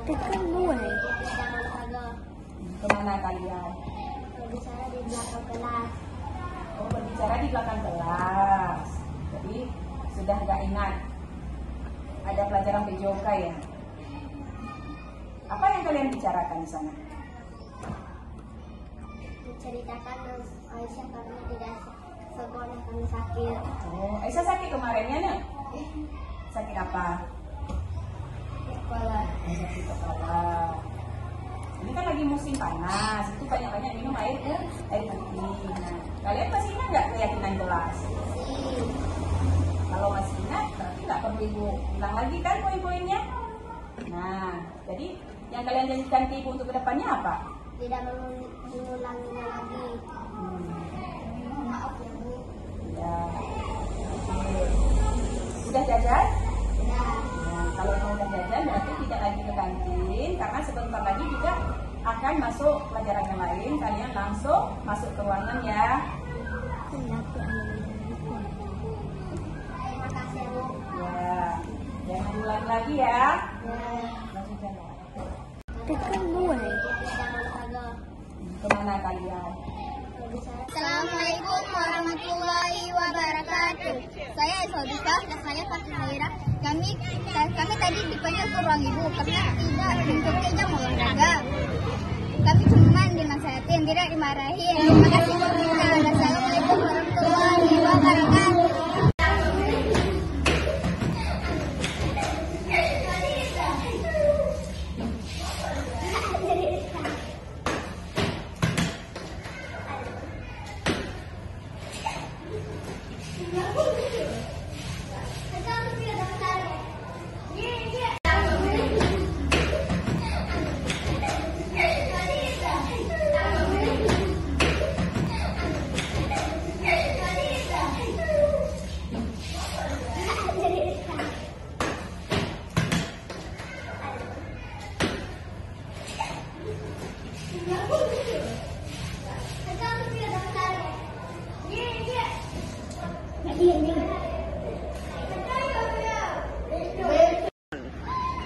Tekan mulai. Kemana kalian? Berbicara di belakang kelas. Oh, berbicara di belakang kelas. Jadi sudah nggak ingat ada pelajaran PJOK ya? Apa yang kalian bicarakan di sana? Menceritakan Aisyah karena tidak sekolah kami sakit. Oh, Aisyah sakit kemarinnya nih? Sakit apa? Sekolah. Sakit kepala. Ini kan lagi musim panas, itu banyak-banyak minum air putih. Nah, kalian masih ingat nggak keyakinan kelas? Kalau masih ingat, berarti nggak perlu ibu ulang lagi kan poin-poinnya? Nah, jadi yang kalian janjikan ke ibu untuk kedepannya apa? Tidak mengulanginya lagi. Maaf ya Bu. Ya. Oke. Udah jajan? Ya. Nah, kalau mau udah jajan berarti tidak lagi ke kantin, karena sebentar lagi juga akan masuk pelajaran yang lain. Kalian langsung masuk ke ruangan ya. Terima kasih Bu. Ya, jangan ulang lagi ya. Ya. Langsung jalan. Tekan mulai. Kemana kalian? Assalamualaikum warahmatullahi wabarakatuh. Saya Sodika dan saya Fatin Haira. Kami tadi dipanggil ke ruang ibu karena tidak mengikuti jam olahraga. Kami cuma dinasihatin, tidak dimarahin. Terima kasih Bu. Assalamualaikum warahmatullahi wabarakatuh.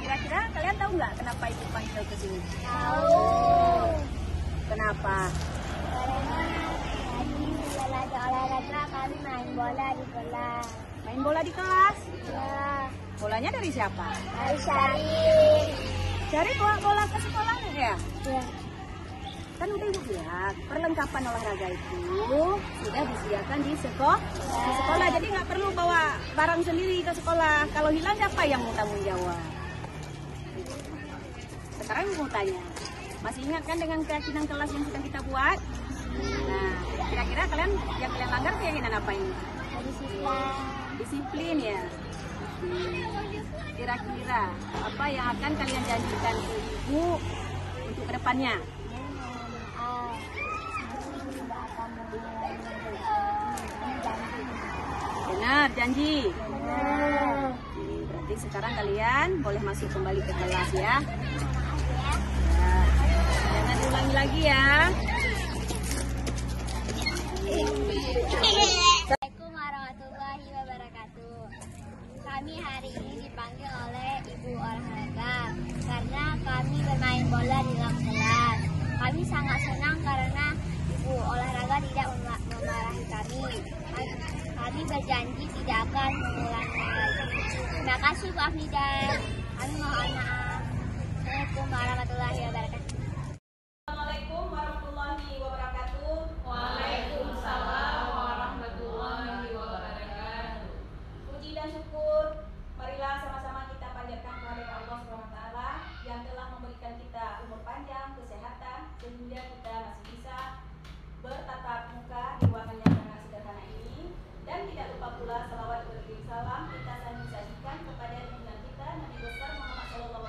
Kira-kira kalian tahu nggak kenapa ibu panggil ke sini? Tahu. Kenapa? Karena tadi setelah olahraga kami main bola di kelas. Main bola di kelas? Ya. Bolanya dari siapa? Hari Syarif. Cari bawa bola ke sekolah ya? Ya. Kan udah ibu bilang, perlengkapan olahraga itu sudah disediakan di sekolah. Jadi nggak perlu bawa barang sendiri ke sekolah. Kalau hilang siapa yang mau tanggung jawab? Sekarang ibu mau tanya, masih ingat kan dengan keyakinan kelas yang sudah kita buat? Nah, kira-kira kalian langgar keyakinan apa ini? Disiplin ya. Kira-kira apa yang akan kalian janjikan ke ibu untuk kedepannya? Benar, janji. Berarti sekarang kalian boleh masuk kembali ke kelas ya. Nah, jangan ulangi lagi ya. Assalamualaikum warahmatullahi wabarakatuh. Kami hari ini dipanggil oleh Ibu Olahraga karena kami bermain bola di dalam kelas. Kami sangat senang karena Ibu Olahraga tidak memarahi kami. Kami berjanji tidak akan mengulangi lagi. Terima kasih Bu Afnida. Kami mohon maaf. Assalamualaikum warahmatullahi wabarakatuh. Assalamualaikum warahmatullahi wabarakatuh. Waalaikumsalam warahmatullahi wabarakatuh. Puji dan syukur, marilah sama-sama kita panjatkan kehadirat Allah SWT yang telah memberikan kita umur panjang, kesehatan, sehingga kita masih bisa bertatap muka di ruangan yang sangat sederhana ini. Dan tidak lupa pula salawat berkirim salam kita sajikan kepada junjungan kita Nabi besar Muhammad SAW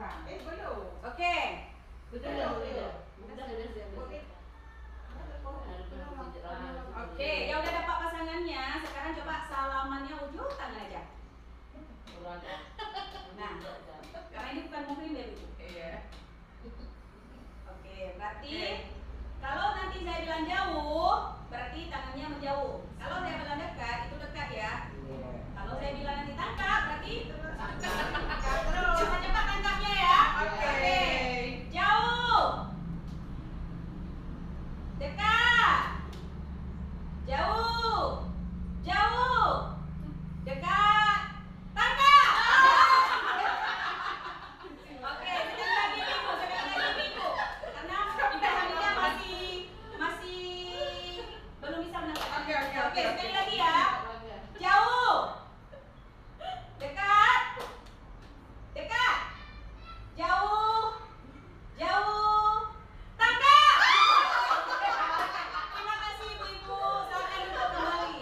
bukan. Belum. Oke. Oke, yang udah dapat pasangannya, sekarang coba salamannya ujung tangan aja. Nah, karena ini bukan muhrim ya Bu. Iya. Oke, berarti kalau nanti saya bilang jauh, berarti tangannya menjauh. Kalau saya bilang dekat, itu dekat ya. Kalau saya bilang nanti tangkap, berarti cepat-cepat tangkapnya ya. Oke. Jauh. Dekat. Jauh. Jauh. Dekat. Tangkap. Oke, sekali lagi Minggu. Karena kita Hamidah masih belum bisa menangkap. Oke, sekali lagi ya. Jauh. Dekat. Dekat. Jauh. Jauh. Tangkap. Terima kasih Ibu-ibu. Silakan duduk kembali.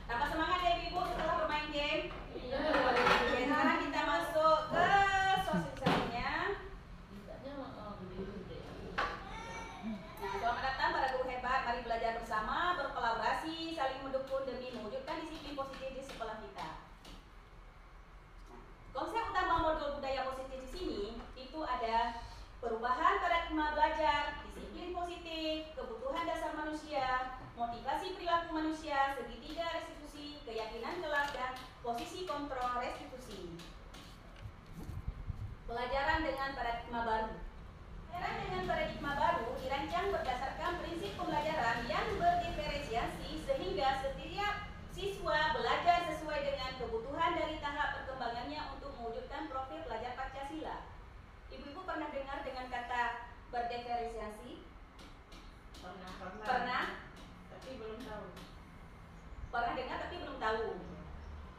Tambah semangat ya Ibu setelah bermain game. Oke, sekarang kita masuk ke sosialisasinya. Nah, selamat datang para guru hebat. Mari belajar bersama, berkolaborasi, saling mendukung demi mewujudkan disiplin positif di sekolah kita. Nah, konsep utama modul budaya positif di sini itu ada perubahan paradigma belajar, disiplin positif, kebutuhan dasar manusia, motivasi perilaku manusia, segitiga restitusi, keyakinan kelas, dan posisi kontrol restitusi. Pelajaran dengan paradigma baru. Pelajaran dengan paradigma baru dirancang berdasarkan prinsip pembelajaran yang berdiferensiasi sehingga setiap siswa belajar sesuai dengan kebutuhan dari tahap perkembangannya untuk mewujudkan profil pelajar Pancasila. Ibu-ibu pernah dengar dengan kata berdiferensiasi? Pernah? Tapi belum tahu. Pernah dengar tapi belum tahu.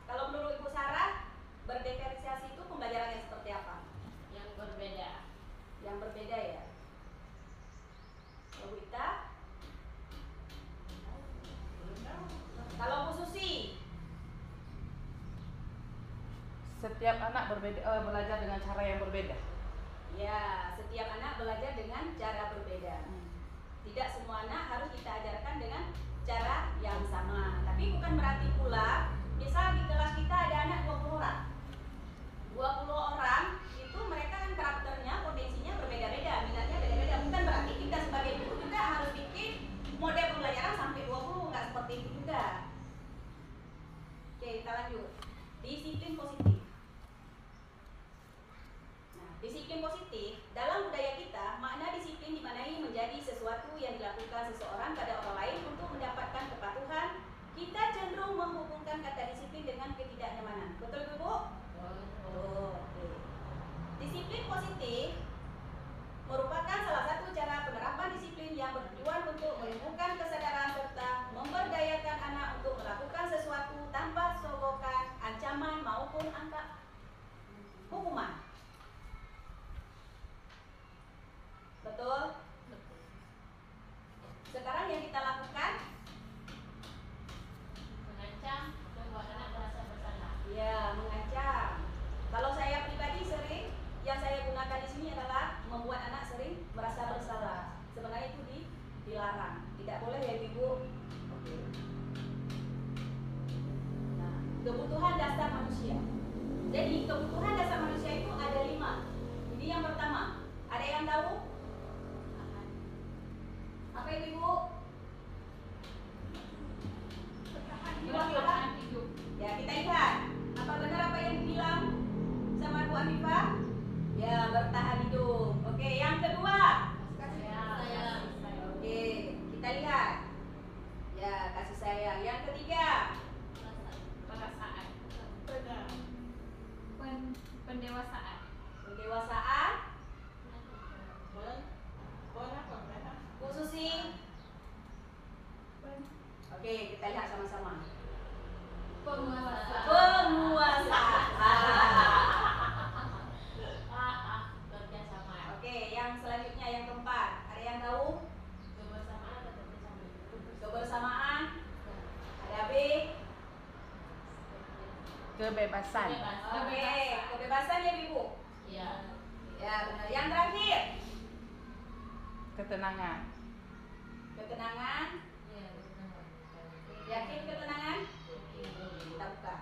Kalau menurut Ibu Sarah, berdiferensiasi itu pembelajarannya seperti apa? Yang berbeda. Yang berbeda ya. Kalau Bu Ita? Belum tahu. Kalau Bu Susi? Setiap anak belajar dengan cara yang berbeda. Ya, setiap anak belajar dengan cara berbeda. Tidak semua anak harus kita ajarkan dengan cara yang sama. Tapi bukan berarti pula, misal di kelas kita ada anak 20 orang. 20 orang itu mereka kan karakternya, potensinya berbeda-beda, minatnya beda-beda. Bukan berarti kita sebagai guru juga harus bikin model pembelajaran sampai 20, nggak seperti itu juga. Oke, kita lanjut. Disiplin positif. Nah, disiplin positif dalam budaya kita, makna disiplin dimaknai menjadi sesuatu yang dilakukan seseorang pada orang lain untuk mendapatkan kepatuhan. Kita cenderung menghubungkan kata disiplin dengan ketidaknyamanan. Betul Bu? Betul. Oke. Disiplin positif merupakan salah satu cara penerapan disiplin yang bertujuan untuk menumbuhkan kesadaran serta memberdayakan anak untuk melakukan sesuatu tanpa sogokan, ancaman maupun angka hukuman. Betul? Sekarang yang kita lakukan, Mengancam membuat anak merasa bersalah. ya mengancam. Kalau saya pribadi sering, yang saya gunakan di sini adalah membuat anak sering merasa bersalah. Sebenarnya itu dilarang, tidak boleh ya Ibu. Oke. Nah, kebutuhan dasar manusia. Jadi kebutuhan dasar manusia itu ada 5. Ini yang pertama. Ada yang tahu? Apa itu Ibu? Bertahan hidup. Ya, kita lihat. Apa benar apa yang dibilang sama Bu Amifah? Ya, bertahan hidup. Oke, yang kedua. Oke, kita lihat. Ya, kasih sayang. Yang ketiga. Perasaan. Pendewasaan. Pendewasaan. Bu Susi. Oke, kita lihat sama-sama. Penguasaan. Penguasaan. Kerjasama. Oke, yang selanjutnya yang keempat. Ada yang tahu? Kebersamaan atau kerjasama. Kebersamaan. Ada B. kebebasan. Oke, kebebasan ya Ibu. Iya. Ya benar. Yang terakhir, Ketenangan. ketenangan. Iya. Yakin ketenangan? Kita buka.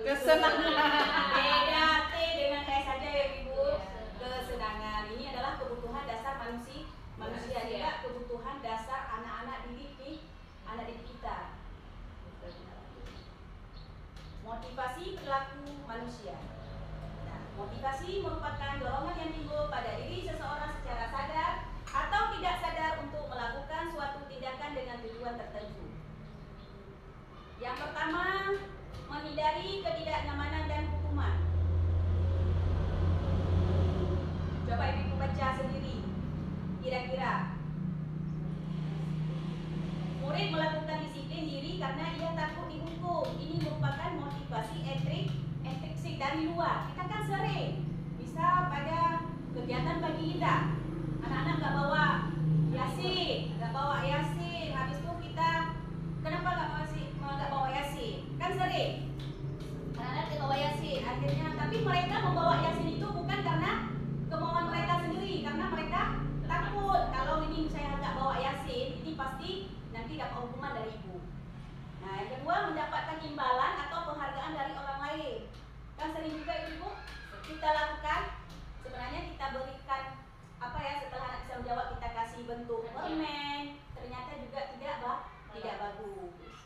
Kesenangan. Beda T dengan E saja ya Ibu. Kesenangan ini adalah kebutuhan dasar manusia juga kebutuhan dasar anak-anak didik kita. Motivasi perilaku manusia. Nah, motivasi merupakan dorongan yang timbul pada diri seseorang secara sadar atau tidak sadar untuk melakukan suatu tindakan dengan tujuan tertentu. Yang pertama, menghindari ketidaknyamanan dan hukuman. Coba Ibu baca sendiri. Kira-kira murid melakukan disiplin diri karena ia takut dihukum. Ini merupakan motivasi intrinsik dari luar. Kita kan sering bisa pada kegiatan pagi kita, anak-anak nggak bawa yasin, habis itu kita kenapa nggak bawa yasin? Kan sering anak-anak tidak bawa yasin, akhirnya tapi mereka membawa yasin itu bukan karena kemauan mereka sendiri, karena mereka takut kalau ini saya nggak bawa yasin, ini pasti nanti dapat hukuman dari ibu. Nah, yang kedua, mendapatkan imbalan atau penghargaan dari orang lain. Kan sering juga ibu kita lakukan. Sebenarnya kita berikan setelah anak bisa menjawab kita kasih bentuk permen, ternyata juga tidak bagus.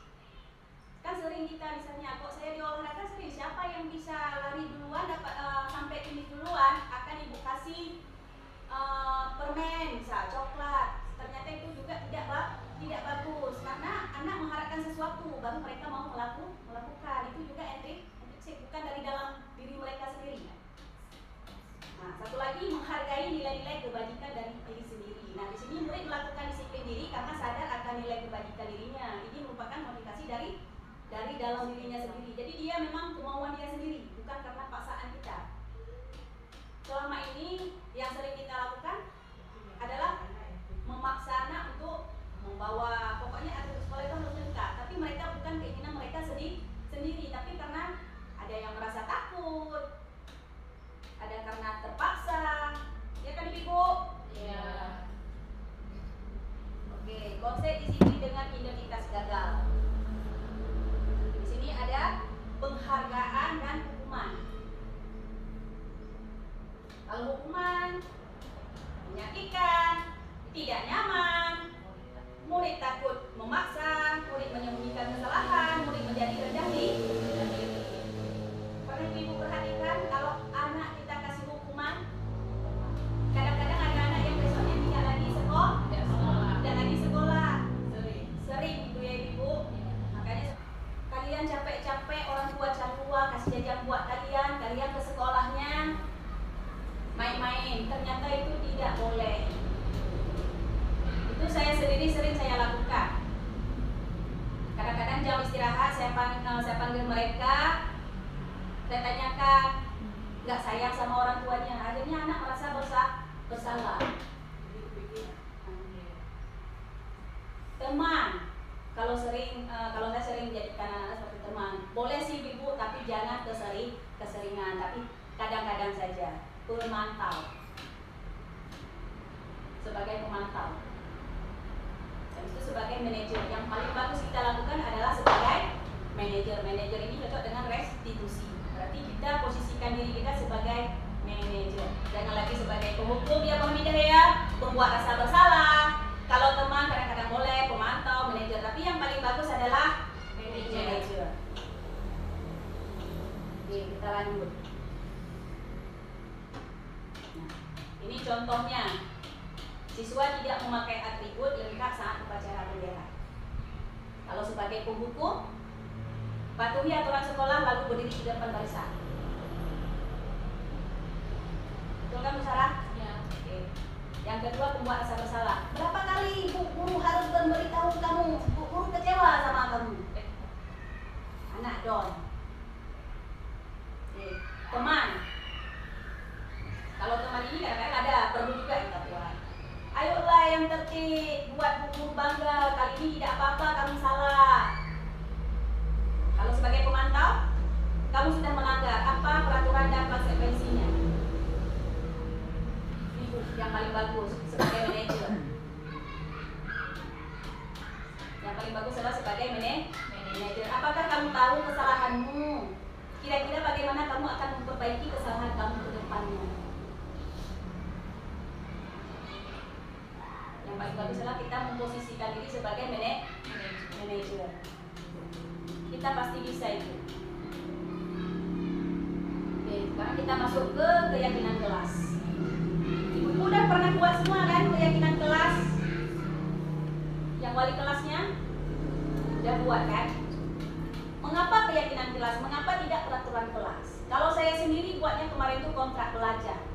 Kan sering kita misalnya, kok saya di olahraga sering, siapa yang bisa lari duluan dapat sampai finish duluan akan ibu kasih permen, misal coklat. Ternyata itu juga tidak bagus karena anak mengharapkan sesuatu baru mereka mau melakukan. Itu juga intrinsik, bukan dari dalam diri mereka sendiri. Nah, satu lagi, menghargai nilai-nilai kebajikan dari diri sendiri. Nah, di sini murid melakukan disiplin diri karena sadar akan nilai kebajikan dirinya. Ini merupakan motivasi dari dalam dirinya sendiri. Jadi dia memang kemauan dia sendiri, bukan karena paksaan kita. Selama ini yang sering kita lakukan adalah memaksa anak untuk membawa, pokoknya atlet sekolah itu harus lengkap. Tapi mereka bukan keinginan mereka sendiri, tapi karena ada yang merasa takut, ada karena terpaksa. Ya kan Ibu? Iya. Oke, konsep disiplin dengan identitas gagal. Di sini ada penghargaan dan hukuman. Kalau hukuman menyakitkan, tidak nyaman, murid takut memaksa, murid menyembunyikan kesalahan, murid menjadi rendah diri. Pernah Ibu perhatikan kalau anak kita kasih hukuman, kadang-kadang ada anak yang besoknya tidak lagi sekolah, sering gitu ya Ibu. Makanya kalian capek-capek, orang tua kasih jajan buat kalian ke sekolahnya main-main, ternyata itu tidak boleh. Itu saya sendiri sering saya lakukan. Kadang-kadang jam istirahat saya panggil mereka, saya tanyakan, nggak sayang sama orang tuanya, akhirnya anak merasa bersalah. Teman, kalau saya sering menjadikan anak seperti teman, boleh sih Ibu, tapi jangan keseringan, tapi kadang-kadang saja. Sebagai pemantau, dan itu sebagai manajer. Yang paling bagus kita lakukan adalah sebagai manajer. Manajer ini cocok dengan restitusi. Berarti kita posisikan diri kita sebagai manajer, jangan lagi sebagai penghukum ya Pak ya, membuat rasa bersalah. Kalau teman kadang-kadang boleh, pemantau, manajer, tapi yang paling bagus adalah manajer. Oke, kita lanjut. Ini contohnya, siswa tidak memakai atribut lengkap saat upacara bendera. Kalau sebagai penghukum, patuhi aturan sekolah lalu berdiri di depan barisan. Betul kan Bu Sarah? Ya. Oke. Yang kedua, pembuat rasa bersalah. Berapa kali guru harus memberitahu kamu, guru kecewa sama kamu? Anak don. Oke. Teman. Kalau teman ini kadang-kadang ada, perlu juga kita buat. Ayolah yang tertib, buat guru bangga. Kali ini tidak apa-apa, kamu salah. Kalau sebagai pemantau, kamu sudah melanggar, apa peraturan dan konsekuensinya? Ibu yang paling bagus sebagai manajer. Yang paling bagus adalah sebagai manajer. Apakah kamu tahu kesalahanmu? Kira-kira bagaimana kamu akan memperbaiki kesalahan kamu ke depannya? Yang paling bagus adalah kita memposisikan diri sebagai manajer. Kita pasti bisa itu. Oke, sekarang kita masuk ke keyakinan kelas. Ibu udah pernah buat semua kan keyakinan kelas? Yang wali kelasnya udah buat kan? Mengapa keyakinan kelas? Mengapa tidak peraturan kelas? Kalau saya sendiri buatnya kemarin itu kontrak belajar.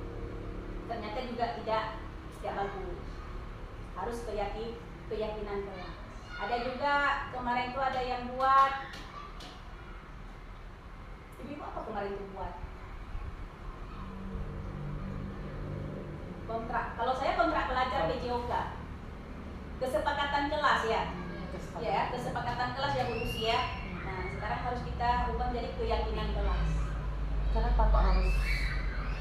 Ternyata juga tidak bagus. Harus keyakinan kelas. Ada juga kemarin itu ada yang buat. Ibu apa kemarin itu buat? Kontrak. Kalau saya kontrak belajar PJOK. Kesepakatan kelas ya. Ya, kesepakatan kelas yang berusia. Nah, sekarang harus kita ubah menjadi keyakinan kelas. Kenapa kok harus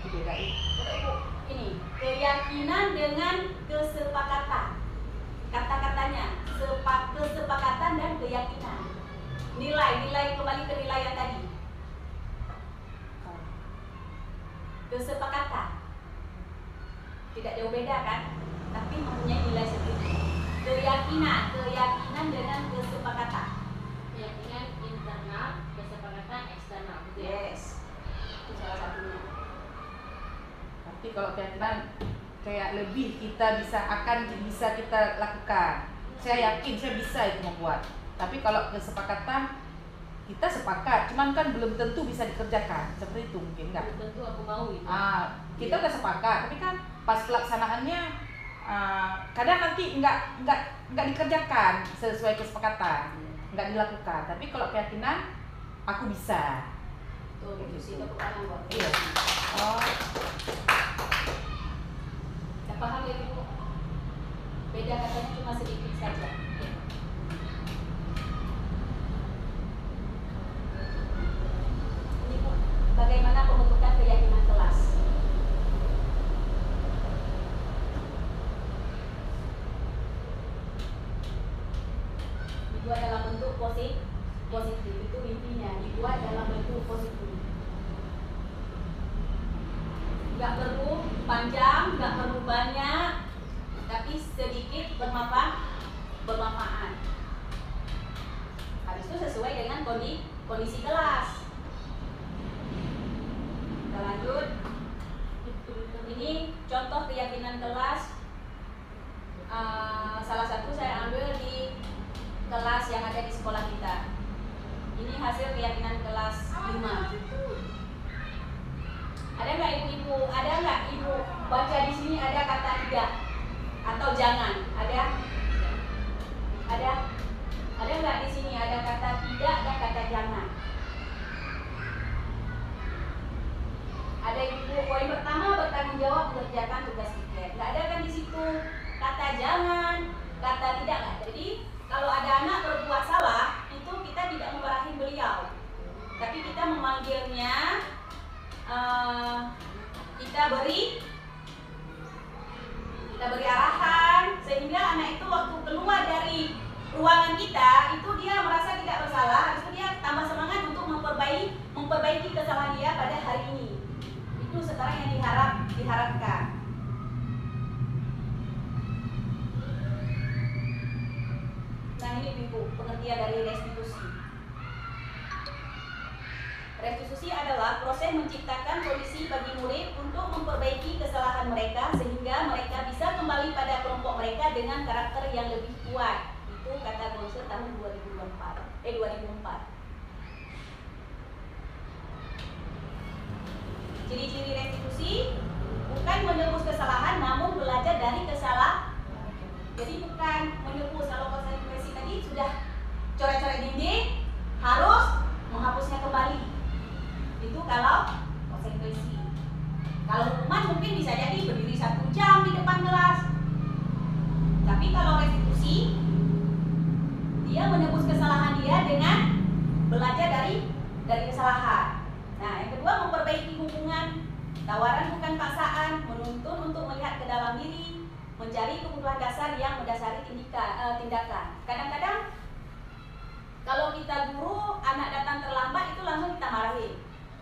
dibedain? Ibu, ini keyakinan dengan kesepakatan. Kata-katanya kesepakatan dan keyakinan. Nilai kembali ke nilai yang tadi. Kesepakatan. Tidak jauh beda kan? Tapi mempunyai nilai sendiri. Keyakinan dengan kesepakatan. Keyakinan internal, kesepakatan eksternal. Yes. Itu salah satunya. Tapi kalau keyakinan kayak lebih kita bisa kita lakukan. Saya yakin saya bisa itu membuat. Tapi kalau kesepakatan kita sepakat, cuman kan belum tentu bisa dikerjakan. Seperti itu mungkin enggak? Belum tentu aku mau itu. Kita udah sepakat, tapi kan pas pelaksanaannya kadang nanti enggak dikerjakan sesuai kesepakatan, enggak dilakukan. Tapi kalau keyakinan aku bisa. Tuh, itu sih kekuatan buat. Iya. Oh. Saya paham ya Ibu. Beda katanya cuma sedikit saja. Ini Bu, bagaimana pembentukan keyakinan kelas? Dibuat dalam bentuk positif, itu intinya. Dibuat dalam bentuk positif. Nggak perlu panjang, nggak perlu banyak, tapi sedikit bermanfaat. Habis itu sesuai dengan kondisi kelas. Kita lanjut. Ini contoh keyakinan kelas. Salah satu saya ambil di kelas yang ada di sekolah kita. Ini hasil keyakinan kelas 5. Ada nggak ibu-ibu? Ada nggak ibu baca di sini ada kata tidak atau jangan? Ada? Ada nggak di sini ada kata tidak dan kata jangan? Ada ibu. Poin pertama bertanggung jawab mengerjakan tugas tiket. Nggak ada kan di situ kata jangan, kata tidak nggak. Jadi kalau ada anak berbuat salah itu kita tidak memarahi beliau, tapi kita memanggilnya. Kita beri arahan sehingga anak itu waktu keluar dari ruangan kita itu dia merasa tidak bersalah, habis itu dia tambah semangat untuk memperbaiki kesalahan dia pada hari ini. Itu sekarang yang diharapkan. Nah ini Ibu pengertian dari restitusi. Restitusi adalah proses menciptakan kondisi bagi murid untuk memperbaiki kesalahan mereka sehingga mereka bisa kembali pada kelompok mereka dengan karakter yang lebih kuat. Itu kata Gonsel tahun 2004. Ciri-ciri restitusi bukan menebus kesalahan namun belajar dari kesalahan. Jadi bukan menebus. Kalau konsekuensi tadi sudah coret-coret dinding, harus menghapusnya kembali. Itu kalau konsekuensi. Kalau hukuman mungkin bisa jadi berdiri 1 jam di depan kelas. Tapi kalau restitusi, dia menebus kesalahan dia dengan belajar dari kesalahan. Tawaran bukan paksaan, menuntun untuk melihat ke dalam diri, mencari kebutuhan dasar yang mendasari tindakan. Kadang-kadang kalau kita guru, anak datang terlambat itu langsung kita marahin.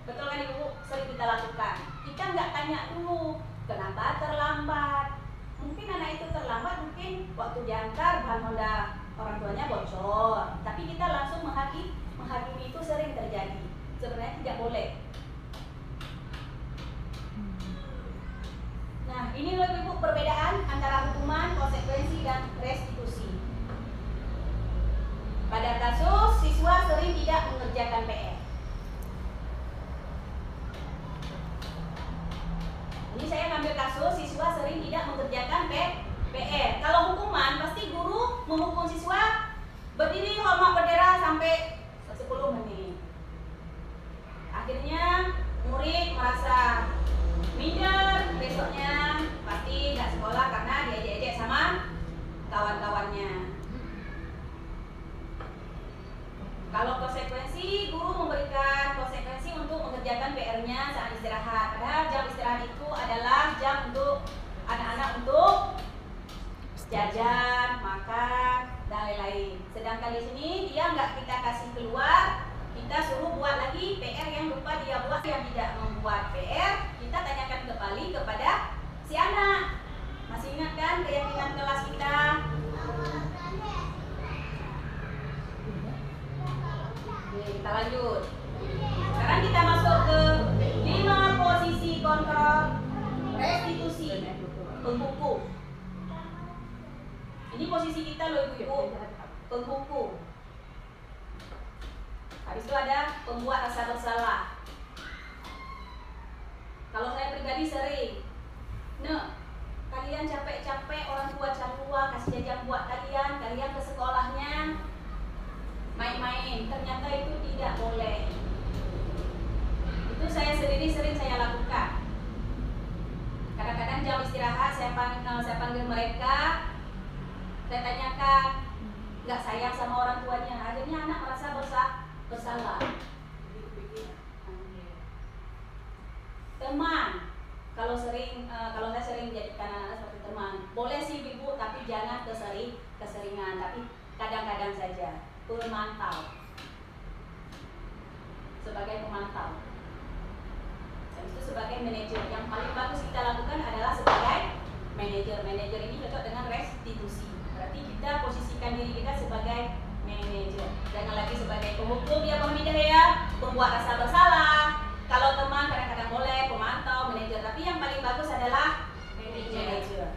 Betul kan Ibu? Sering kita lakukan. Kita nggak tanya dulu, kenapa terlambat? Mungkin anak itu terlambat, mungkin waktu diantar bahan Honda orang tuanya bocor. Tapi kita langsung menghakimi itu sering terjadi. Sebenarnya tidak boleh. Nah, ini loh Ibu perbedaan antara hukuman, konsekuensi, dan restitusi. Pada kasus siswa sering tidak mengerjakan PR. Ini saya ngambil kasus siswa sering tidak mengerjakan PR. Kalau hukuman pasti guru menghukum siswa berdiri hormat bendera sampai 10 menit. Akhirnya murid merasa minder, besoknya pasti nggak sekolah karena diejek-ejek sama kawan-kawannya. Kalau konsekuensi, guru memberikan konsekuensi untuk mengerjakan PR-nya saat istirahat. Padahal jam istirahat itu adalah jam untuk anak-anak untuk jajan, makan, dan lain-lain. Sedangkan di sini dia nggak kita kasih keluar, kita suruh buat lagi PR yang lupa dia buat. Yang tidak membuat PR, kita tanyakan kembali kepada si anak. Masih ingat kan keyakinan kelas kita? Kita lanjut. Sekarang kita masuk ke 5 posisi kontrol restitusi penghukum. Ini posisi kita loh Ibu, penghukum. Habis itu ada pembuat rasa bersalah. Kalau saya pribadi sering, kalian capek-capek orang tua cari uang kasih jajan buat kalian ke sekolahnya main-main, ternyata itu tidak boleh. Itu saya sendiri sering saya lakukan. Kadang-kadang jam istirahat saya panggil mereka, saya tanyakan, nggak sayang sama orang tuanya. Akhirnya anak merasa bersalah. Teman, kalau saya sering jadikan anak seperti teman, boleh sih Ibu, tapi jangan keseringan, tapi kadang-kadang saja. Pemantau, sebagai pemantau, dan itu sebagai manajer. Yang paling bagus kita lakukan adalah sebagai manajer. Manajer ini cocok dengan restitusi. Berarti kita posisikan diri kita sebagai manajer. Jangan lagi sebagai penghukum ya pemindah ya, pembuat rasa bersalah. Kalau teman kadang-kadang boleh pemantau, manajer. Tapi yang paling bagus adalah manajer.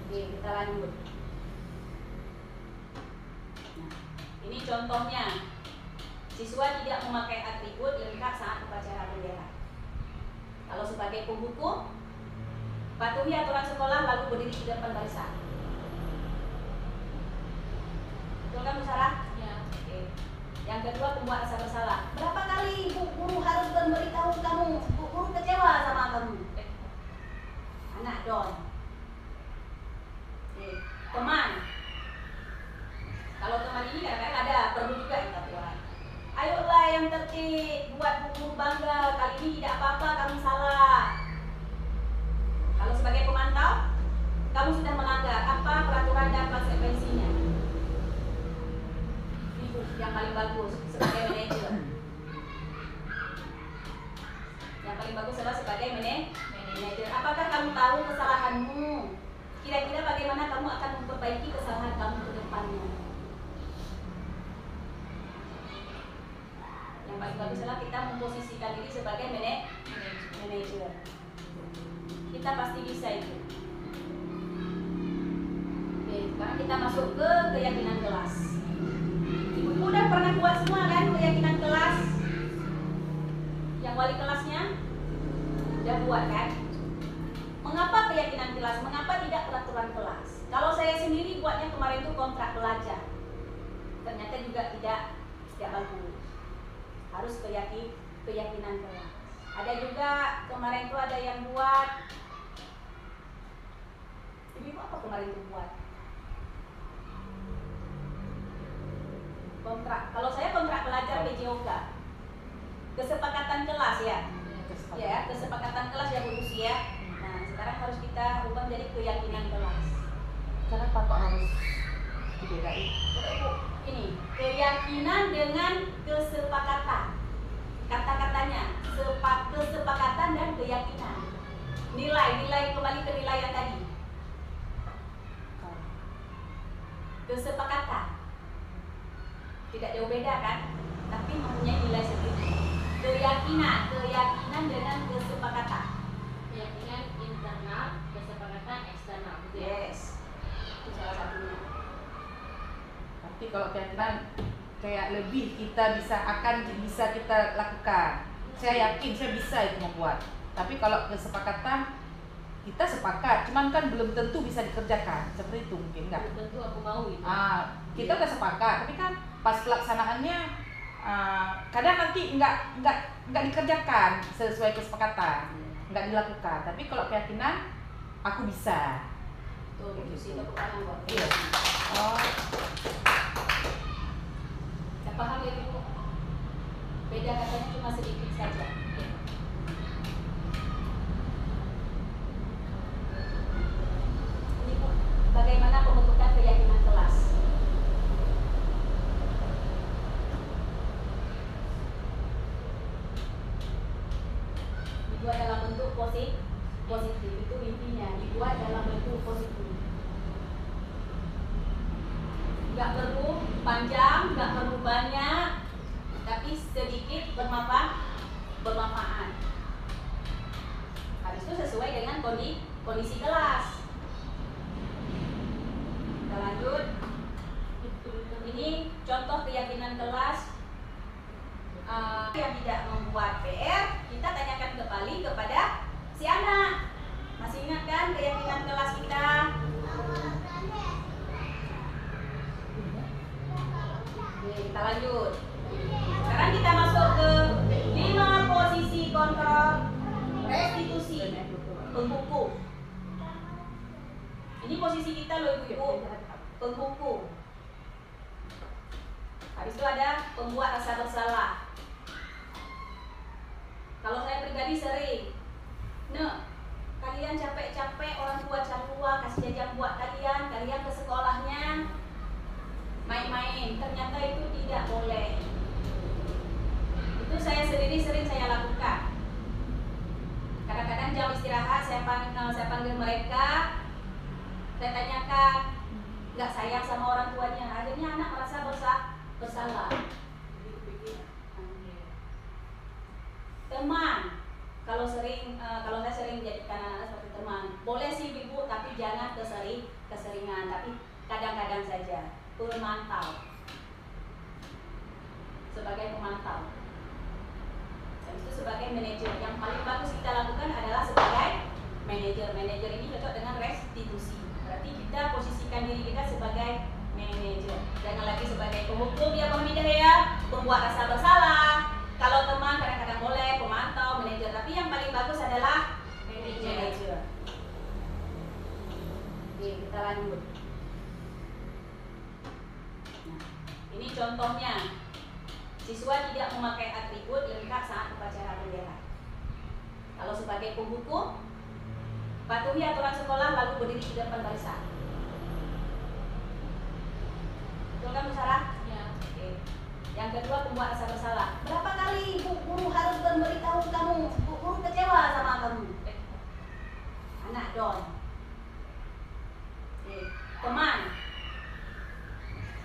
Oke, kita lanjut. Ini contohnya, siswa tidak memakai atribut lengkap saat upacara bendera. Kalau sebagai penghukum, patuhi aturan sekolah lalu berdiri di depan barisan. Betul kan Bu Sarah? Ya. Oke. Yang kedua, pembuat rasa bersalah. Berapa kali Bu Guru harus memberitahu kamu, Bu Guru kecewa sama kamu? Anak don. Oke. Teman. Kalau teman ini kadang-kadang ada, perlu juga kita buat. Ayolah yang tertib, buat Bu bangga. Kali ini tidak apa-apa, kamu salah. Kalau sebagai pemantau, kamu sudah melanggar. Apa peraturan dan konsekuensinya? Ini Bu, yang paling bagus sebagai manajer. Yang paling bagus adalah sebagai manajer. Apakah kamu tahu kesalahanmu? Kira-kira bagaimana kamu akan memperbaiki kesalahan kamu ke depannya? Yang paling bagus adalah kita memposisikan diri sebagai manajer. Kita pasti bisa itu. Oke, sekarang kita masuk ke keyakinan kelas. Ibu udah pernah buat semua kan keyakinan kelas? Yang wali kelasnya udah buat kan? Mengapa keyakinan kelas? Mengapa tidak peraturan kelas? Kalau saya sendiri buatnya kemarin itu kontrak belajar. Ternyata juga tidak bagus. Harus keyakinan kelas. Ada juga kemarin itu ada yang buat. Ibu apa kemarin itu buat? Kontrak. Kalau saya kontrak belajar PJOK. Kesepakatan kelas ya. Beda itu. Ibu, ini keyakinan dengan kesepakatan. Kata-katanya kesepakatan dan keyakinan. Nilai kembali ke nilai yang tadi. Kesepakatan. Tidak jauh beda kan? Tapi mempunyai nilai sendiri. Keyakinan dengan kesepakatan. Keyakinan internal, kesepakatan eksternal. Betul ya? Yes. Itu salah satunya. Tapi kalau keyakinan kayak lebih kita bisa kita lakukan. Saya yakin saya bisa itu membuat. Tapi kalau kesepakatan kita sepakat, cuman kan belum tentu bisa dikerjakan. Seperti itu mungkin enggak? Belum tentu aku mau itu. Kita udah sepakat, tapi kan pas pelaksanaannya kadang nanti enggak dikerjakan sesuai kesepakatan, enggak dilakukan. Tapi kalau keyakinan aku bisa. Tuh, itu sih tepuk tangan buat. Iya. Oh. Saya paham ya Ibu. Beda katanya cuma sedikit saja. Ini Bu, bagaimana pembentukan keyakinan kelas? Dibuat dalam bentuk positif, itu intinya. Dibuat dalam bentuk positif. Nggak perlu panjang, nggak perlu banyak, tapi sedikit bermanfaat. Habis itu sesuai dengan kondisi kelas. Kita lanjut. Ini contoh keyakinan kelas yang tidak membuat PR. Kita tanyakan kembali kepada si anak. Masih ingat kan keyakinan kelas kita? Oke, kita lanjut. Sekarang kita masuk ke 5 posisi kontrol restitusi penghuku. Ini posisi kita loh ibu-ibu, penghuku. Habis itu ada pembuat rasa bersalah. Kalau saya pribadi sering, kalian capek-capek orang tua kasih jajan buat kalian ke sekolahnya main-main, ternyata itu tidak boleh. Itu saya sendiri sering saya lakukan. Kadang-kadang jam istirahat saya panggil mereka, saya tanyakan, nggak sayang sama orang tuanya. Akhirnya anak merasa bersalah. Teman, kalau saya sering jadikan anak seperti teman, boleh sih ibu, tapi jangan keseringan, tapi kadang-kadang saja. Pemantau, sebagai pemantau, dan itu sebagai manajer. Yang paling bagus kita lakukan adalah sebagai manajer. Manajer ini cocok dengan restitusi. Berarti kita posisikan diri kita sebagai manajer. Jangan lagi sebagai penghukum ya Pak Hamidah ya, pembuat rasa bersalah. Kalau teman kadang-kadang boleh pemantau, manajer. Tapi yang paling bagus adalah manajer. Oke, kita lanjut. Ini contohnya, siswa tidak memakai atribut lengkap saat upacara bendera. Kalau sebagai penghukum, patuhi aturan sekolah lalu berdiri di depan barisan. Betul kan Bu Sarah? Ya. Oke. Yang kedua, pembuat rasa bersalah. Berapa kali Bu Guru harus memberitahu kamu? Bu Guru kecewa sama kamu. Anak don. Oke. Teman.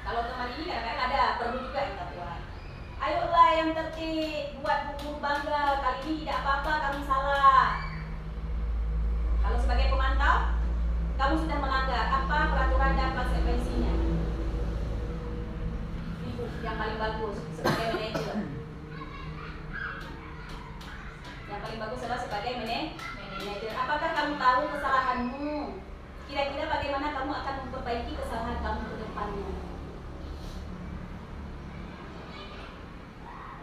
Kalau teman ini kadang-kadang ada perlu juga kita buat. Ayolah yang tertib, buat buku bangga. Kali ini tidak apa-apa, kamu salah. Kalau sebagai pemantau, kamu sudah melanggar apa peraturan dan konsekuensinya. Ini yang paling bagus sebagai manajer. Yang paling bagus adalah sebagai manajer. Apakah kamu tahu kesalahanmu? Kira-kira bagaimana kamu akan memperbaiki kesalahan kamu ke depannya?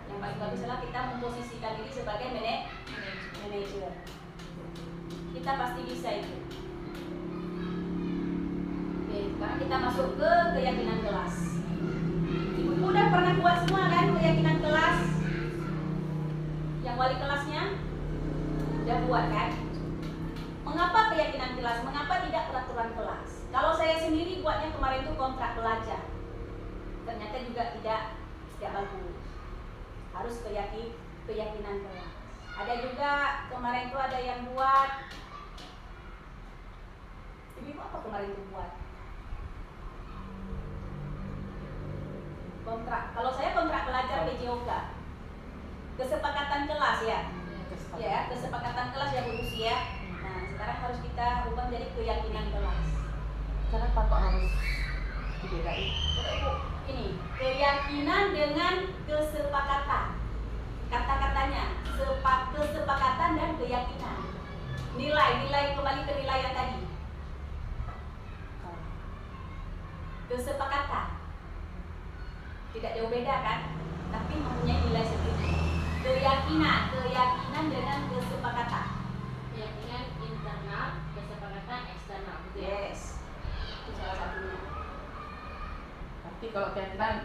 Yang paling bagus adalah kita memposisikan diri sebagai manajer. Kita pasti bisa itu. Oke, sekarang kita masuk ke keyakinan kelas. Ibu udah pernah buat semua kan keyakinan kelas? Yang wali kelasnya udah buat kan? Mengapa keyakinan kelas? Mengapa tidak peraturan kelas? Kalau saya sendiri buatnya kemarin itu kontrak belajar, ternyata juga tidak bagus. Harus keyakinan kelas. Ada juga kemarin itu ada yang buat, ibu apa kemarin itu buat? Kontrak. Kalau saya kontrak belajar PJOK, kesepakatan kelas ya. Ya, kesepakatan kelas yang berusia. Nah, sekarang harus kita ubah menjadi keyakinan kelas. Kenapa kok harus dibedain? Ibu, ini keyakinan dengan kesepakatan. Kata-katanya kesepakatan dan keyakinan. Nilai kembali ke nilai yang tadi. Kesepakatan. Tidak jauh beda kan? Tapi mempunyai nilai sendiri. Keyakinan dengan kesepakatan. Keyakinan internal, kesepakatan eksternal. Gitu ya? Yes. Itu salah satunya. Tapi kalau keyakinan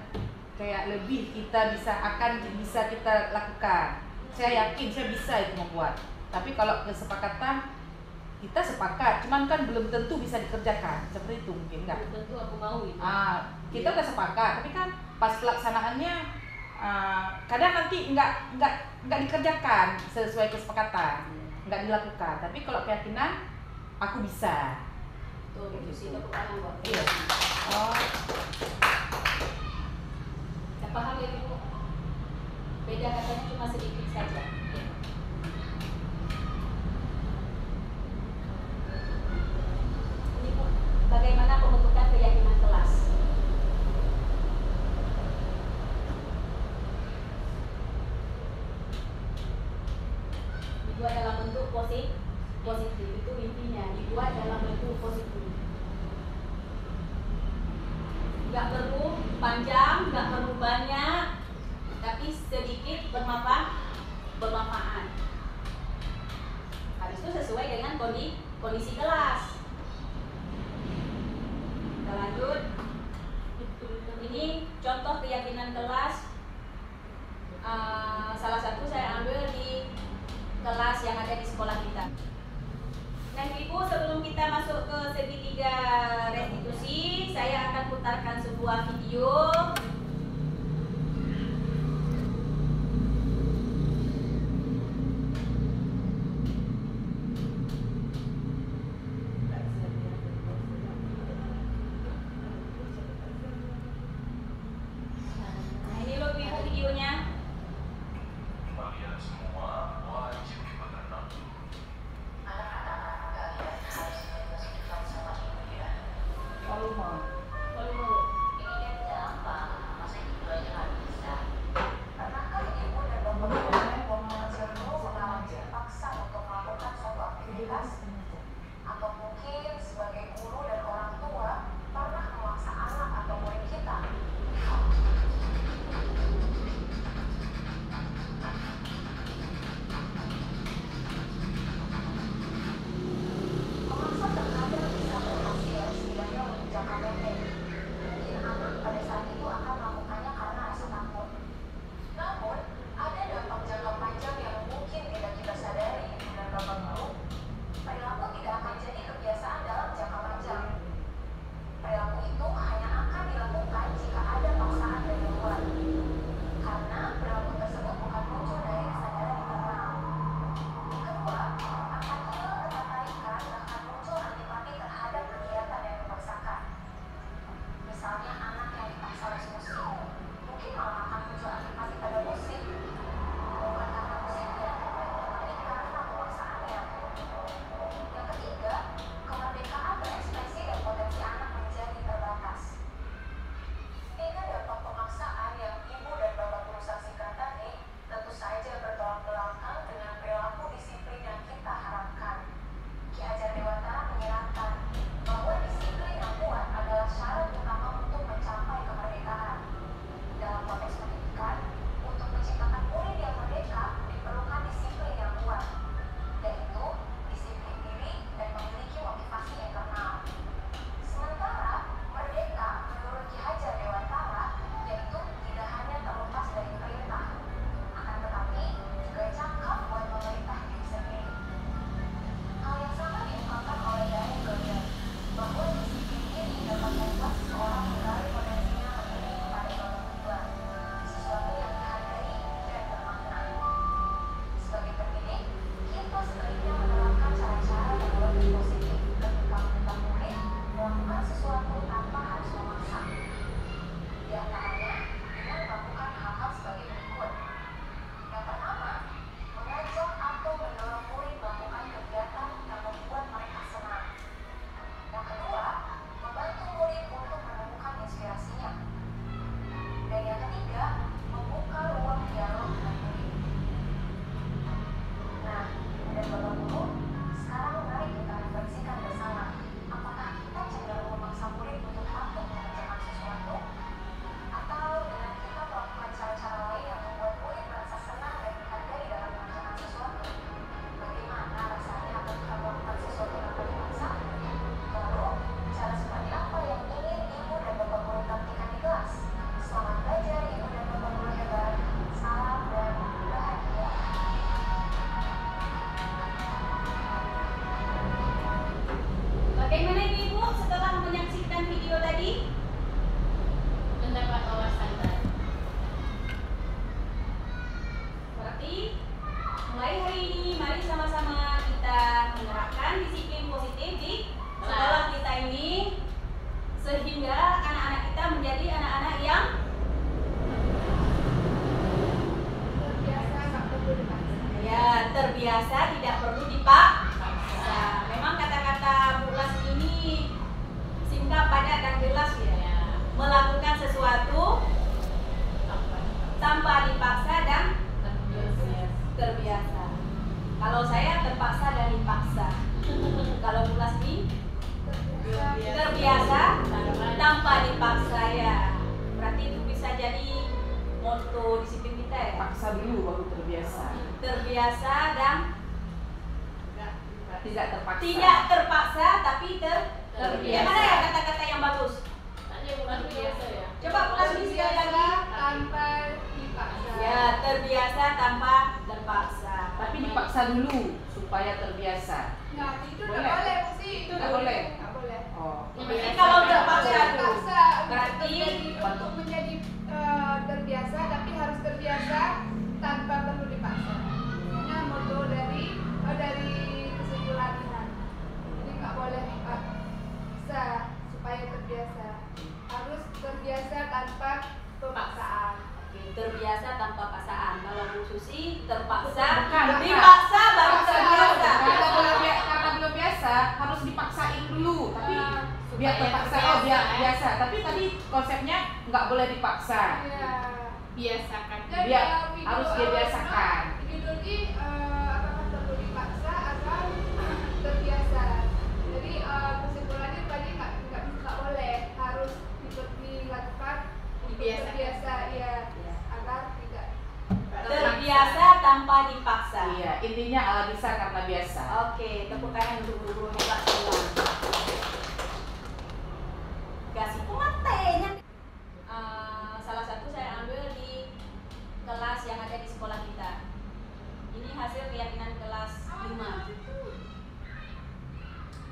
kayak lebih kita bisa kita lakukan. Saya yakin saya bisa itu membuat. Tapi kalau kesepakatan kita sepakat, cuman kan belum tentu bisa dikerjakan. Seperti itu mungkin enggak? Belum tentu aku mau itu. Kita udah sepakat, tapi kan pas pelaksanaannya kadang nanti enggak dikerjakan sesuai kesepakatan, enggak dilakukan. Tapi kalau keyakinan aku bisa. Tuh, itu tepuk tangan buat. Iya. Oh. Saya paham ya Ibu. Beda katanya cuma sedikit saja. Ini Bu, bagaimana pembentukan keyakinan kelas? Dibuat dalam bentuk positif, itu intinya. Dibuat dalam bentuk positif. Nggak perlu panjang, nggak perlu banyak, tapi sedikit bermanfaat. Habis itu sesuai dengan kondisi kelas. Kita lanjut. Ini contoh keyakinan kelas. Salah satu saya ambil di kelas yang ada di sekolah kita. Nah Ibu, sebelum kita masuk ke segitiga restitusi, saya akan putarkan sebuah video. Nah ini loh Ibu videonya. Kalian semua wajib dipegang. Volume. Lalu Ini gampang. Mulai hari ini, mari sama-sama kita menerapkan disiplin positif di sekolah kita ini, sehingga anak-anak kita menjadi anak-anak yang terbiasa, tidak perlu dipaksa. Memang kata-kata Bu Las ini singkat, padat, dan jelas ya. Melakukan sesuatu tanpa dipaksa dan terbiasa. Kalau saya terpaksa dan dipaksa. Kalau Bu Las ini terbiasa tanpa dipaksa ya. Berarti itu bisa jadi moto disiplin kita ya. Paksa dulu baru terbiasa. Terbiasa dan Tidak terpaksa. tidak terpaksa tapi terbiasa. Mana ya kata-kata yang bagus? Tanya bukan biasa ya. Coba Bu Las ini sekali lagi. Tanpa dipaksa. Ya, terbiasa tanpa terpaksa. Tapi dipaksa dulu supaya terbiasa. Nah, itu Boleh? nggak boleh sih. Itu Nggak boleh. Nggak boleh. Oh. Jadi kalau terpaksa dulu. Terpaksa Berarti untuk menjadi terbiasa, tapi harus terbiasa tanpa perlu dipaksa. Ini moto dari kesimpulan Ihan. Jadi nggak boleh dipaksa supaya terbiasa. Harus terbiasa tanpa pemaksaan. Oke, terbiasa tanpa paksaan. Kalau Bu Susi terpaksa, Bukan. dipaksa baru Paksa. terbiasa. Karena belum biasa harus dipaksain dulu. Tapi biar terpaksa, oh biar biasa. Tapi tadi konsepnya nggak boleh dipaksa. Ya. Biasakan. Dan Biar video harus dibiasakan. Video ini apakah perlu dipaksa atau terbiasa? Jadi kesimpulannya tadi nggak boleh, harus dilakukan Dibiasakan. terbiasa ya agar tidak Terbiasa tanpa dipaksa. Iya, intinya bisa karena biasa. Oke, tepuk tangan untuk guru hebat semua. Kasih pematenya. Salah satu saya ambil di kelas yang ada di sekolah kita. Ini hasil keyakinan kelas 5.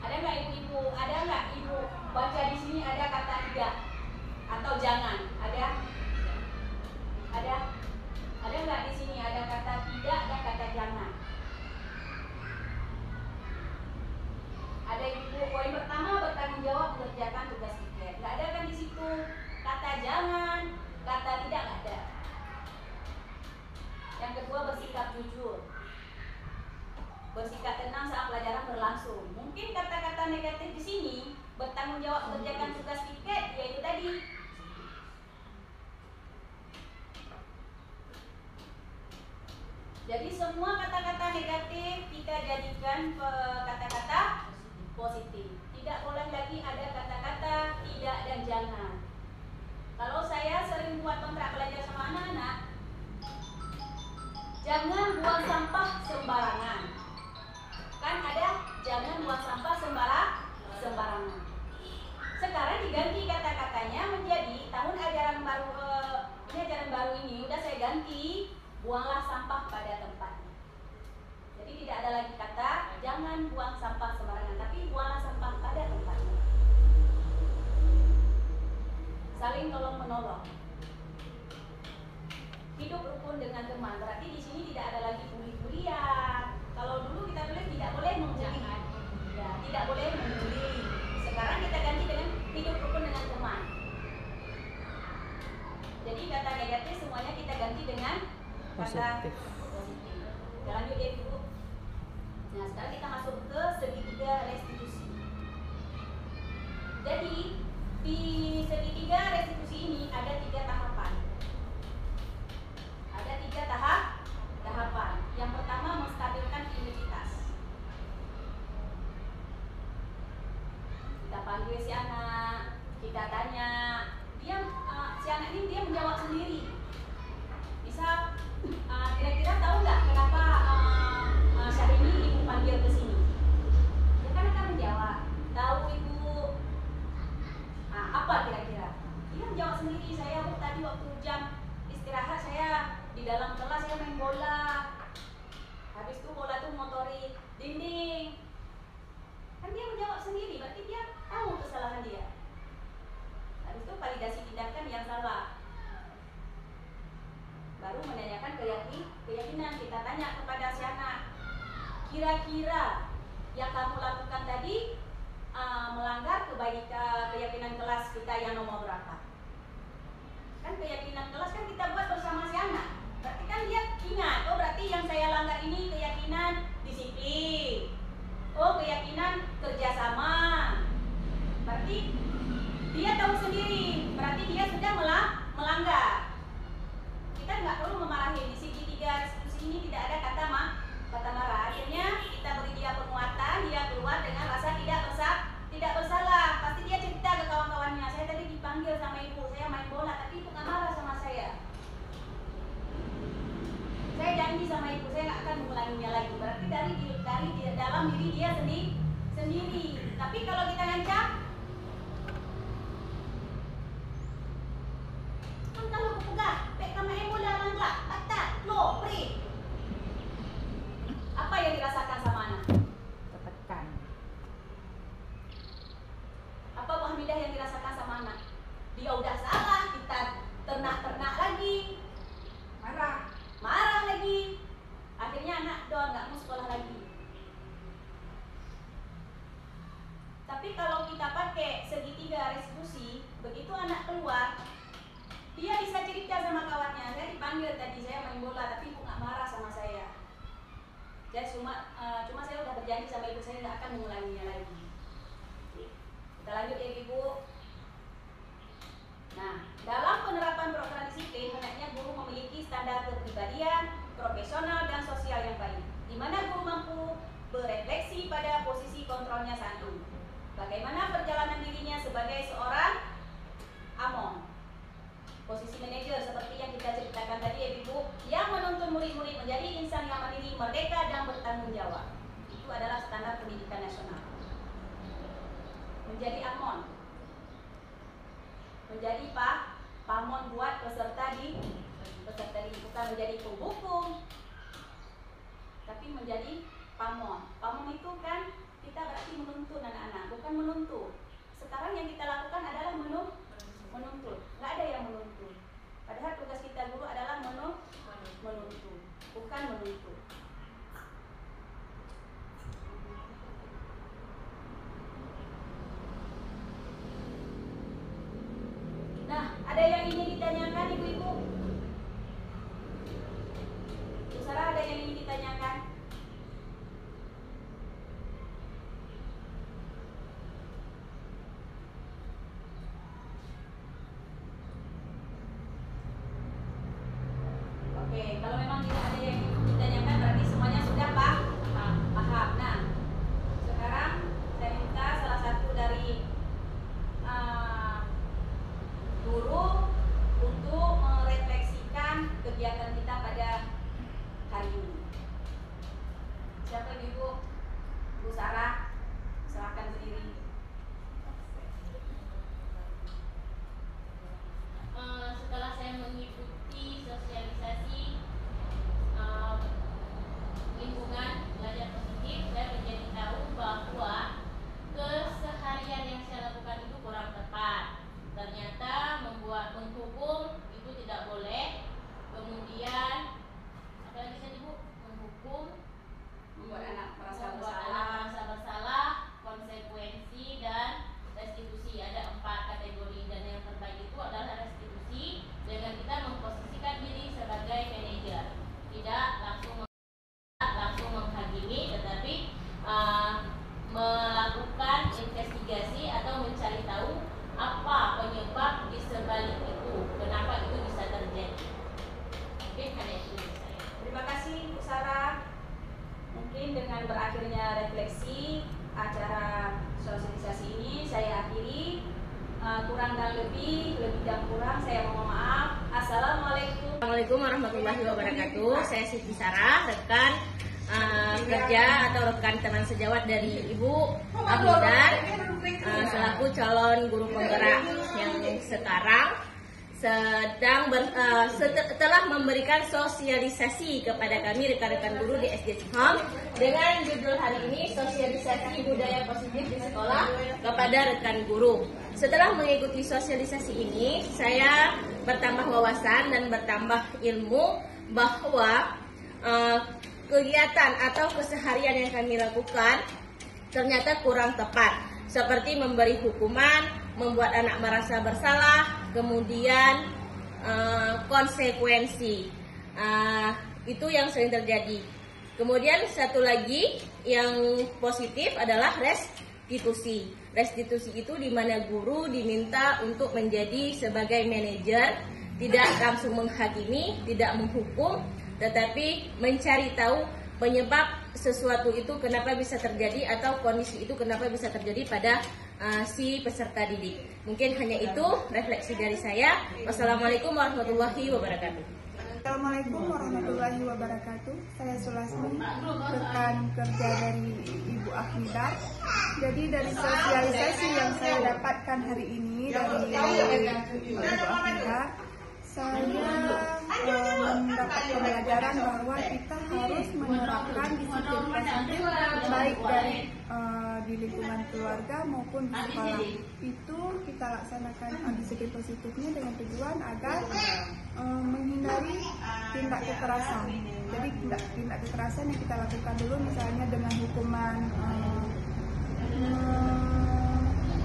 Ada nggak ibu-ibu? Ada nggak ibu baca di sini ada kata tidak atau jangan? Ada? Ada? Ada nggak di sini ada kata tidak dan kata jangan? Ada ibu. Poin pertama, bertanggung jawab mengerjakan tugas tiket. Nggak ada kan di situ kata jangan, kata tidak, nggak ada. Yang kedua, bersikap jujur, bersikap tenang saat pelajaran berlangsung. Mungkin kata-kata negatif di sini, bertanggung jawab mengerjakan tugas tiket, yaitu tadi jadi semua kata-kata negatif kita jadikan kata-kata positif. Tidak boleh lagi ada kata-kata tidak dan jangan. Kalau saya sering buat kontrak belajar sama anak-anak, jangan buang sampah sembarangan. Kan ada jangan buang sampah sembarangan. Sekarang diganti kata-katanya menjadi tahun ajaran baru ini ajaran baru ini udah saya ganti, buanglah sampah pada tempatnya. Jadi tidak ada lagi kata jangan buang sampah sembarangan, tapi buanglah sampah pada tempatnya. Saling tolong menolong. Hidup rukun dengan teman. Berarti di sini tidak ada lagi bully-bullyan. Kalau dulu kita tulis tidak boleh membuli. Ya, tidak boleh membuli. Sekarang kita ganti dengan hidup rukun dengan teman. Jadi kata negatif semuanya kita ganti dengan kata positif. Kita lanjut ya Ibu. Nah, sekarang kita masuk ke segitiga restitusi. Jadi di segitiga restitusi ini ada 3 tahapan. Ada 3 tahapan. Yang pertama, menstabilkan identitas. Kita panggil si anak, kita tanya, si anak ini dia menjawab sendiri. Bisa kira-kira tahu nggak kenapa Syahrini ibu panggil ke sini? Dia kan akan menjawab. Tahu ibu? Apa kira-kira? kira-kira yang kamu lakukan tadi melanggar keyakinan kelas kita yang nomor berapa? Kan keyakinan kelas kan kita buat bersama si anak. Berarti kan dia ingat, oh berarti yang saya langgar ini keyakinan disiplin. Oh keyakinan kerjasama. Berarti dia tahu sendiri, berarti dia sudah melanggar. Kita nggak perlu memarahi. Di segi 3 diskusi ini tidak ada kata marah. Akhirnya kita beri dia penguatan, dia keluar dengan rasa tidak bersalah. Pasti dia cerita ke kawan-kawannya, saya tadi dipanggil sama ibu, saya main bola, tapi ibu nggak marah sama saya. Saya janji sama ibu, saya nggak akan mengulanginya lagi. Berarti dari dalam diri dia sendiri. Tapi kalau kita ngancam, kan kalau pegah, pek kama bola langgar, batal, lo, pri. Apa yang dirasakan sama anak? Tertekan. Apa Bu Hamidah yang dirasakan sama anak? Dia udah salah, kita ternak lagi, marah lagi. Akhirnya anak doang nggak mau sekolah lagi. Tapi kalau kita pakai segitiga restitusi, begitu anak keluar, dia bisa cerita sama kawannya, saya dipanggil tadi, saya main bola, tapi ibu nggak marah sama saya. Dan cuma saya udah berjanji sama ibu, saya nggak akan mengulanginya lagi. Kita lanjut ya ibu. Nah, dalam penerapan program disiplin, hendaknya guru memiliki standar kepribadian, profesional dan sosial yang baik, di mana guru mampu berefleksi pada posisi kontrolnya saat ini. Bagaimana perjalanan dirinya sebagai seorang amon, posisi manajer seperti yang kita ceritakan tadi ya ibu, yang menuntun murid-murid menjadi insan yang mandiri, merdeka dan bertanggung jawab. Itu adalah standar pendidikan nasional. Menjadi amon, menjadi pamon buat peserta didik, bukan menjadi penghukum, tapi menjadi pamon. Pamon itu kan kita berarti menuntun anak-anak, bukan menuntut. Sekarang yang kita lakukan adalah menuntut, nggak ada yang menuntut. Padahal tugas kita guru adalah menuntut, bukan menuntut. Nah, ada yang ingin ditanyakan ibu-ibu? Bu Sarah, ada yang ingin ditanyakan? Oke, kalau memang tidak ada yang ditanyakan berarti semuanya sudah paham. Nah, sekarang saya minta salah satu dari guru untuk merefleksikan kegiatan kita pada hari ini. Siapa ibu? Bu Sarah, silakan berdiri. Setelah saya mengikuti sosialisasi lingkungan belajar positif, saya menjadi tahu bahwa keseharian yang saya lakukan itu kurang tepat. Ternyata menghukum itu tidak boleh. Kemudian apa lagi tadi Bu? Membuat anak merasa merasa bersalah, konsekuensi dan restitusi. Ada 4 kategori dan yang terbaik itu adalah restitusi dengan kita memposisikan diri sebagai manajer, tidak langsung menghakimi, tetapi melakukan investigasi atau mencari tahu apa penyebab di sebalik itu, kenapa itu bisa terjadi. Mungkin hanya itu dari saya. Terima kasih Bu Sarah. Mungkin dengan berakhirnya refleksi acara sosialisasi ini saya akhiri. Kurang dan lebih dan kurang saya mohon maaf. Assalamualaikum warahmatullahi wabarakatuh. Saya Siti Sarah, rekan kerja atau rekan teman sejawat dari Ibu Hamidah, selaku calon guru penggerak yang sekarang setelah memberikan sosialisasi kepada kami rekan-rekan guru di SD Cihom dengan judul hari ini sosialisasi budaya positif di sekolah kepada rekan guru. Setelah mengikuti sosialisasi ini, saya bertambah wawasan dan bertambah ilmu bahwa kegiatan atau keseharian yang kami lakukan ternyata kurang tepat, seperti memberi hukuman, membuat anak merasa bersalah, kemudian konsekuensi. Itu yang sering terjadi. Kemudian satu lagi yang positif adalah restitusi. Restitusi itu di mana guru diminta untuk menjadi sebagai manajer, tidak langsung menghakimi, tidak menghukum, tetapi mencari tahu penyebab sesuatu itu kenapa bisa terjadi atau kondisi itu kenapa bisa terjadi pada si peserta didik. Mungkin hanya itu refleksi dari saya. Wassalamualaikum warahmatullahi wabarakatuh. Assalamualaikum warahmatullahi wabarakatuh. Saya Sulasmi, rekan kerja dari Ibu Ahmidah. Jadi dari sosialisasi yang saya dapatkan hari ini dari Ibu Ahmidah, saya mendapat pembelajaran bahwa kita harus menerapkan disiplin positif baik dari di lingkungan keluarga maupun di sekolah. Itu kita laksanakan disiplin positifnya dengan tujuan agar menghindari tindak kekerasan. Jadi tindak kekerasan yang kita lakukan dulu misalnya dengan hukuman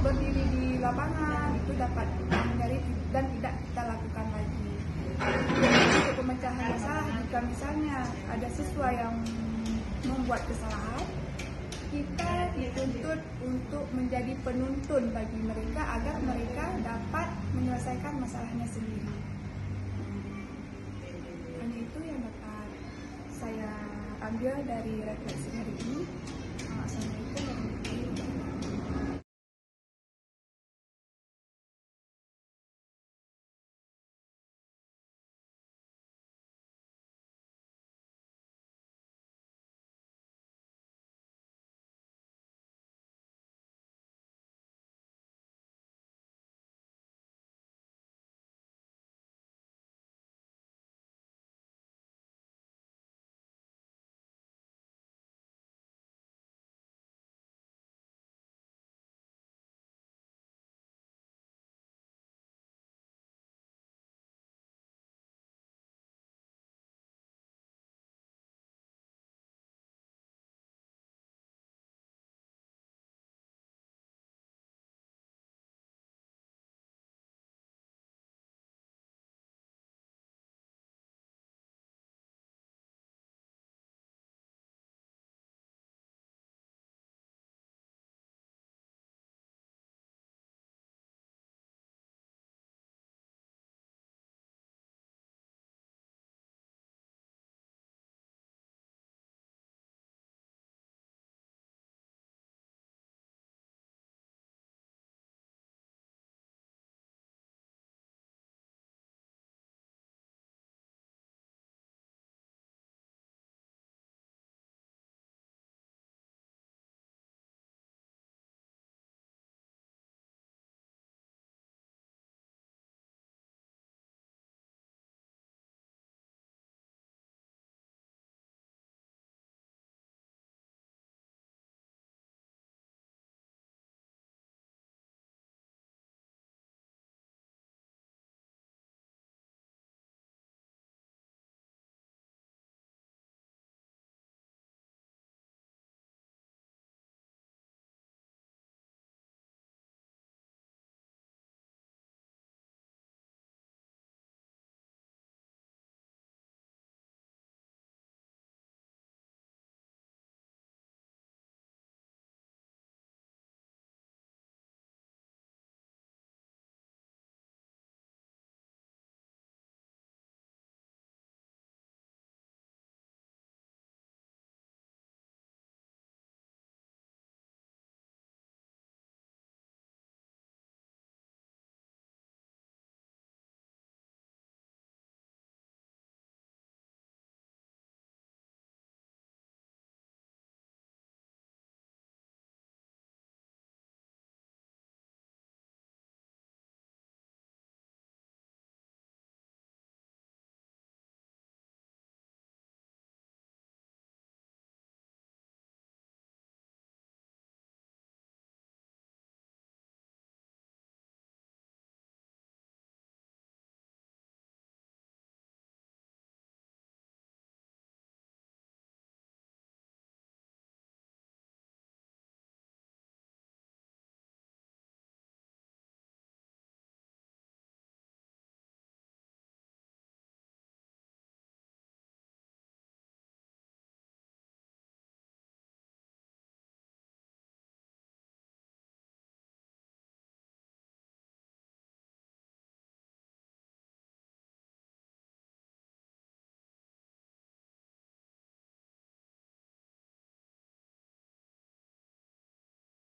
berdiri di lapangan itu dapat menghindari dan tidak kita lakukan lagi. Untuk pemecahan masalah, jika misalnya ada siswa yang membuat kesalahan, kita dituntut untuk menjadi penuntun bagi mereka agar mereka dapat menyelesaikan masalahnya sendiri. Hanya itu yang dapat saya ambil dari refleksi hari ini. Assalamualaikum warahmatullahi wabarakatuh.